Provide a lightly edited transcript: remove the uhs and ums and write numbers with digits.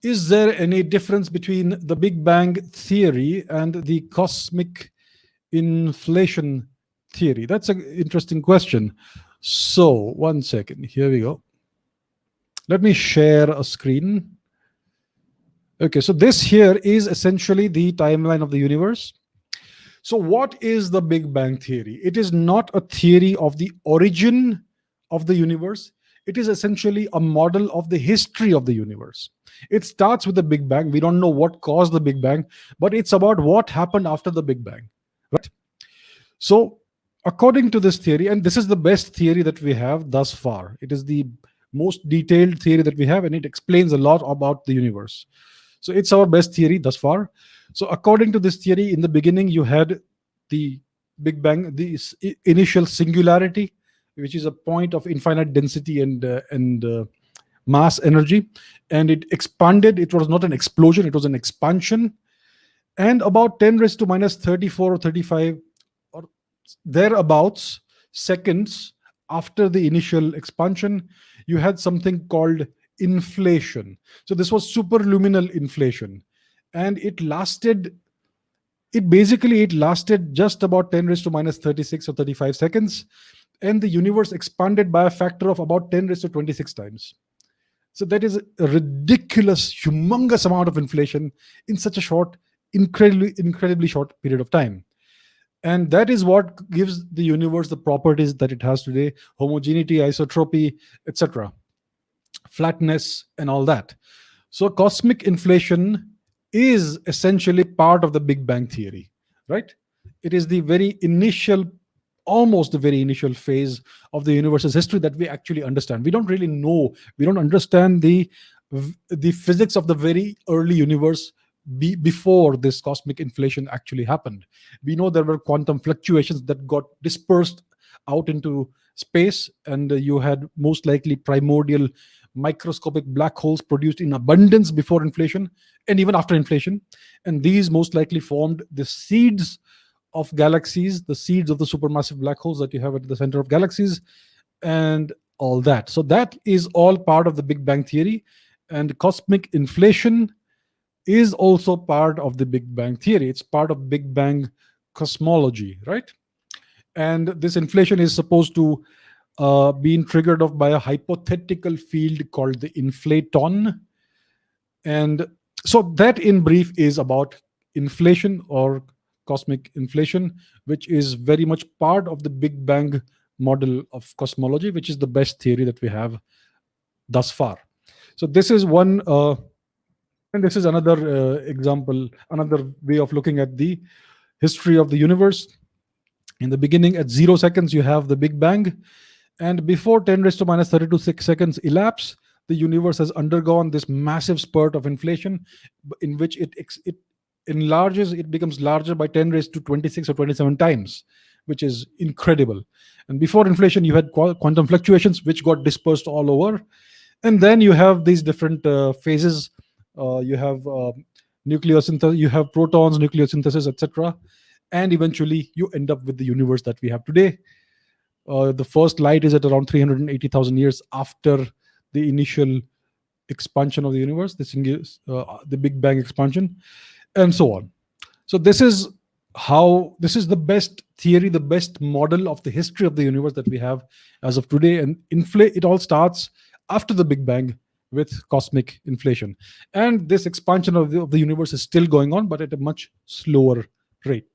Is there any difference between the Big Bang theory and the cosmic inflation theory? That's an interesting question. So, one second. Here we go. Let me share a screen. Okay, so this here is essentially the timeline of the universe. So, what is the Big Bang theory? It is not a theory of the origin of the universe. It is essentially a model of the history of the universe. It starts with the Big Bang. We don't know what caused the Big Bang, but it's about what happened after the Big Bang, right? So, according to this theory, and this is the best theory that we have thus far, it is the most detailed theory that we have, and it explains a lot about the universe. So, it's our best theory thus far. So, according to this theory, in the beginning, you had the Big Bang, the initial singularity, which is a point of infinite density and mass energy, and it expanded. It was not an explosion; it was an expansion. And about 10 raised to minus 34 or 35 or thereabouts seconds after the initial expansion, you had something called inflation. So this was superluminal inflation, and it lasted just about 10 raised to minus 36 or 35 seconds, and the universe expanded by a factor of about 10 raised to 26 times. So that is a ridiculous, humongous amount of inflation in such a short, incredibly short period of time. And that is what gives the universe the properties that it has today: homogeneity, isotropy, etc., flatness, and all that. So cosmic inflation is essentially part of the Big Bang theory, right? It is the very initial, almost the very initial phase of the universe's history that we actually understand. We don't really know, we don't understand the physics of the very early universe before this cosmic inflation actually happened. We know there were quantum fluctuations that got dispersed out into space, and you had most likely primordial microscopic black holes produced in abundance before inflation and even after inflation. And these most likely formed the seeds of galaxies, the seeds of the supermassive black holes that you have at the center of galaxies, and all that. So that is all part of the Big Bang theory, and cosmic inflation is also part of the Big Bang theory. It's part of Big Bang cosmology, right? And this inflation is supposed to be triggered off by a hypothetical field called the inflaton. And so that, in brief, is about inflation or cosmic inflation, which is very much part of the Big Bang model of cosmology, which is the best theory that we have thus far. So this is one, and this is another example, another way of looking at the history of the universe. In the beginning, at 0 seconds, you have the Big Bang, and before 10 raised to minus 32 seconds elapse, the universe has undergone this massive spurt of inflation, in which it enlarges, it becomes larger by 10 raised to 26 or 27 times, which is incredible. And before inflation, you had quantum fluctuations, which got dispersed all over. And then you have these different phases. You have nucleosynthesis, you have protons, nucleosynthesis, etc. And eventually, you end up with the universe that we have today. The first light is at around 380,000 years after the initial expansion of the universe, the Big Bang expansion, and so on. So this is the best theory, the best model of the history of the universe that we have as of today. And it all starts after the Big Bang with cosmic inflation. And this expansion of the universe is still going on, but at a much slower rate.